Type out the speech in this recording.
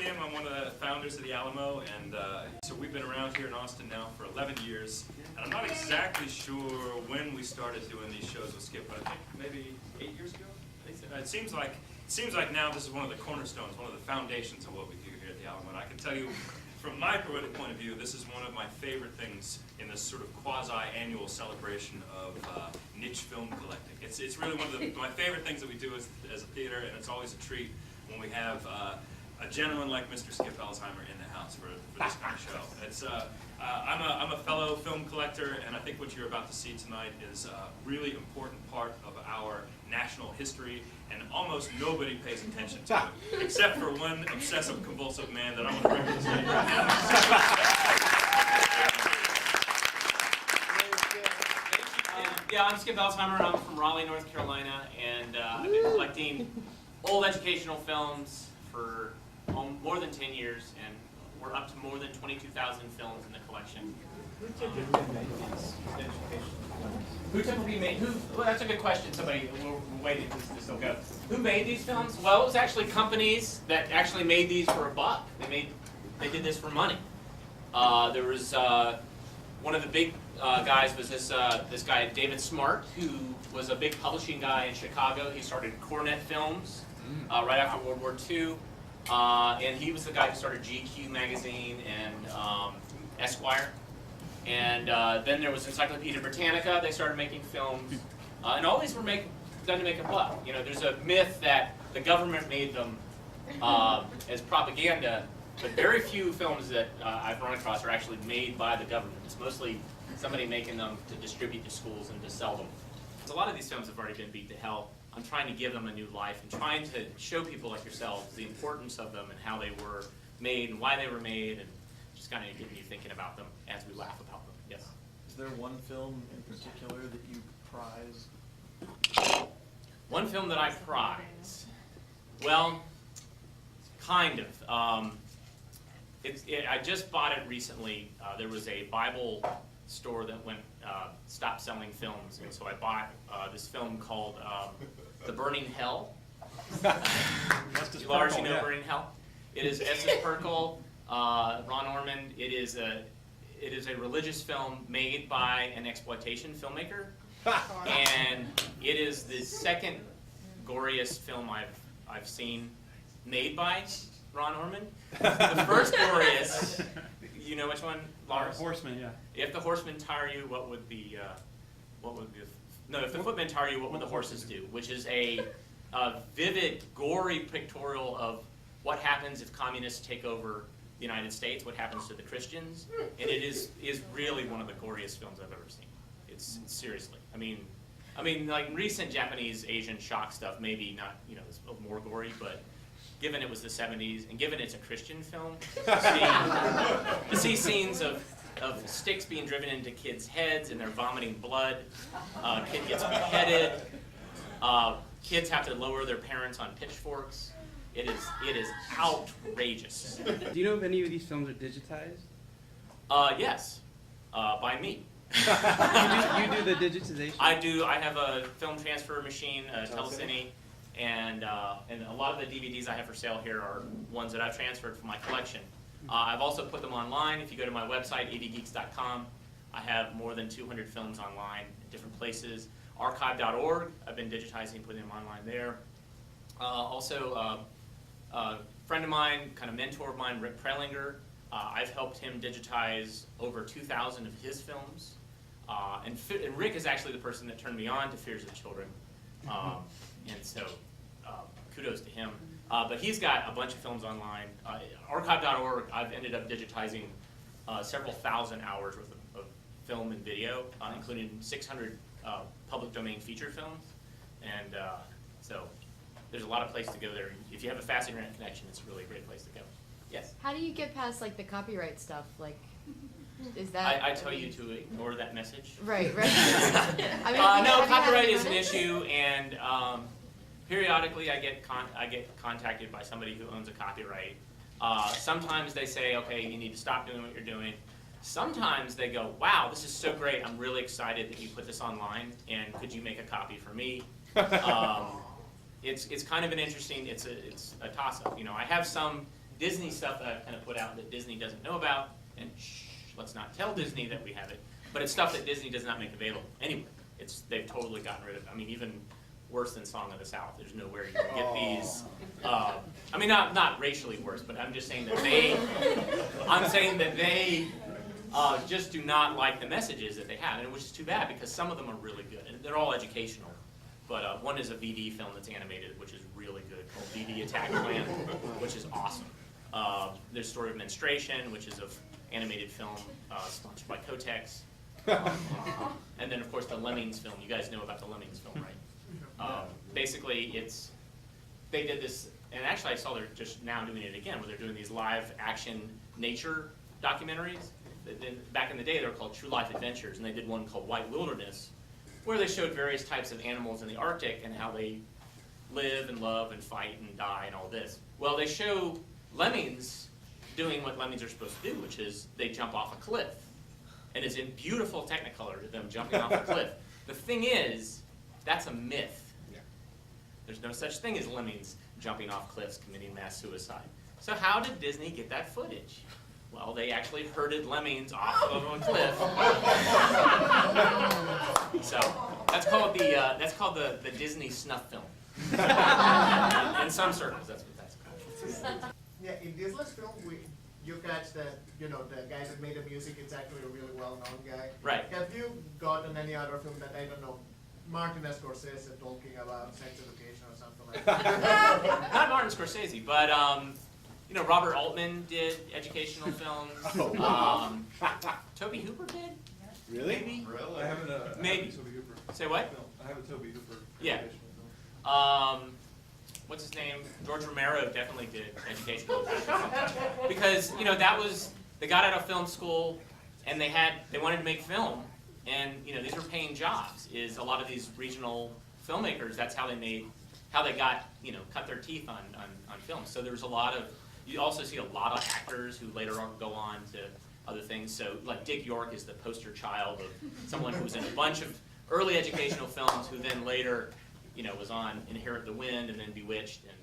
Tim. I'm one of the founders of the Alamo, and so we've been around here in Austin now for 11 years. And I'm not exactly sure when we started doing these shows with Skip, but I think maybe 8 years ago. It seems like now this is one of the cornerstones, one of the foundations of what we do here at the Alamo. And I can tell you, from my point of view, this is one of my favorite things in this sort of quasi-annual celebration of niche film collecting. It's really one of my favorite things that we do as a theater, and it's always a treat when we have a gentleman like Mr. Skip Elsheimer in the house for this kind of show. It's I'm a fellow film collector, and I think what you're about to see tonight is a really important part of our national history, and almost nobody pays attention to it, except for one obsessive compulsive man that I'm going to bring to the stage right now. Yeah, I'm Skip Elsheimer. I'm from Raleigh, North Carolina, and I've been collecting old educational films for more than 10 years, and we're up to more than 22,000 films in the collection. Who typically made these educational films? Who typically made, well, that's a good question. Somebody, we're waiting for this will go. Who made these films? Well, it was actually companies that actually made these for a buck. They did this for money. There was, one of the big guys was this guy, David Smart, who was a big publishing guy in Chicago. He started Cornet Films right after World War II. And he was the guy who started GQ magazine and Esquire. And then there was Encyclopedia Britannica. They started making films, and always were done to make a buck. You know, there's a myth that the government made them as propaganda, but very few films that I've run across are actually made by the government. It's mostly somebody making them to distribute to schools and to sell them. So a lot of these films have already been beat to hell. I'm trying to give them a new life and trying to show people like yourselves the importance of them and how they were made and why they were made, and just kind of getting you thinking about them as we laugh about them. Yes? Is there one film in particular that you prize? One film that I prize? Well, kind of. I just bought it recently. There was a Bible store that stopped selling films, and so I bought this film called The Burning Hell. Lars, you know Burning Hell? It is Estes Perkel, Ron Ormond. It is a religious film made by an exploitation filmmaker, and it is the second goriest film I've seen made by Ron Ormond. The first goriest, you know which one, Lars? Horseman, yeah. If the horsemen tire you, if the footmen tire you, what would the horses do? Which is a vivid, gory pictorial of what happens if communists take over the United States, what happens to the Christians, and it is really one of the goriest films I've ever seen. It's seriously. I mean, like recent Japanese Asian shock stuff, maybe not, it's more gory, but given it was the 70s, and given it's a Christian film, to see scenes of sticks being driven into kids' heads and they're vomiting blood, kid gets beheaded, kids have to lower their parents on pitchforks. It is outrageous. Do you know if any of these films are digitized? Yes, by me. You do the digitization? I do. I have a film transfer machine, a telecine, and a lot of the DVDs I have for sale here are ones that I've transferred from my collection. I've also put them online. If you go to my website, avgeeks.com, I have more than 200 films online at different places. Archive.org, I've been digitizing, putting them online there. Also, a friend of mine, kind of mentor of mine, Rick Prelinger, I've helped him digitize over 2,000 of his films. And Rick is actually the person that turned me on to Fears of Children. And so kudos to him. But he's got a bunch of films online. Archive.org, I've ended up digitizing several thousand hours worth of film and video, including 600 public domain feature films. And so there's a lot of place to go there. If you have a fast internet connection, it's a really great place to go. Yes? How do you get past like the copyright stuff? Like, is that? I tell you to ignore that message. Right. I mean, no, copyright is an issue, and periodically I get contacted by somebody who owns a copyright. Sometimes they say, okay, you need to stop doing what you're doing. Sometimes they go, wow, this is so great. I'm really excited that you put this online, and could you make a copy for me? It's kind of an interesting. It's a toss-up. I have some Disney stuff that I've kind of put out that Disney doesn't know about, and shh, let's not tell Disney that we have it. But it's stuff that Disney does not make available anyway. They've totally gotten rid of it. I mean, even worse than Song of the South. There's nowhere you can get these. I mean, not racially worse, but I'm just saying that they just do not like the messages that they have, and which is too bad because some of them are really good, and they're all educational. But one is a VD film that's animated, which is really good, called VD Attack Plan, which is awesome. There's Story of Menstruation, which is an animated film sponsored by Kotex. And then, of course, the Lemmings film. You guys know about the Lemmings film, right? Basically, they did this, and actually I saw they're just now doing it again, where they're doing these live action nature documentaries. Back in the day, they were called True Life Adventures, and they did one called White Wilderness, where they showed various types of animals in the Arctic and how they live and love and fight and die and all this. Well, they show lemmings doing what lemmings are supposed to do, which is they jump off a cliff. And it's in beautiful Technicolor, them jumping off a cliff. The thing is, that's a myth. There's no such thing as lemmings jumping off cliffs committing mass suicide. So how did Disney get that footage? Well, they actually herded lemmings off of a cliff. So that's called the Disney snuff film. In some circles, that's what that's called. Yeah, in Disney's film, you catch that, the guy that made the music is actually a really well-known guy. Right. Have you gotten any other film that, I don't know, Martin Scorsese talking about sex education or something like that? Not Martin Scorsese, but Robert Altman did educational films. Toby Hooper did? Really? Maybe? Really? I have a Maybe. Toby Hooper. Say what? film. I have a Toby Hooper. Yeah. educational film. What's his name? George Romero definitely did educational films. Because, they got out of film school and they wanted to make film, and, these were paying jobs. Is a lot of these regional filmmakers, that's how they got, cut their teeth on film. So there's you also see a lot of actors who later on go on to other things. So like Dick York is the poster child of someone who was in a bunch of early educational films who then later, was on Inherit the Wind and then Bewitched and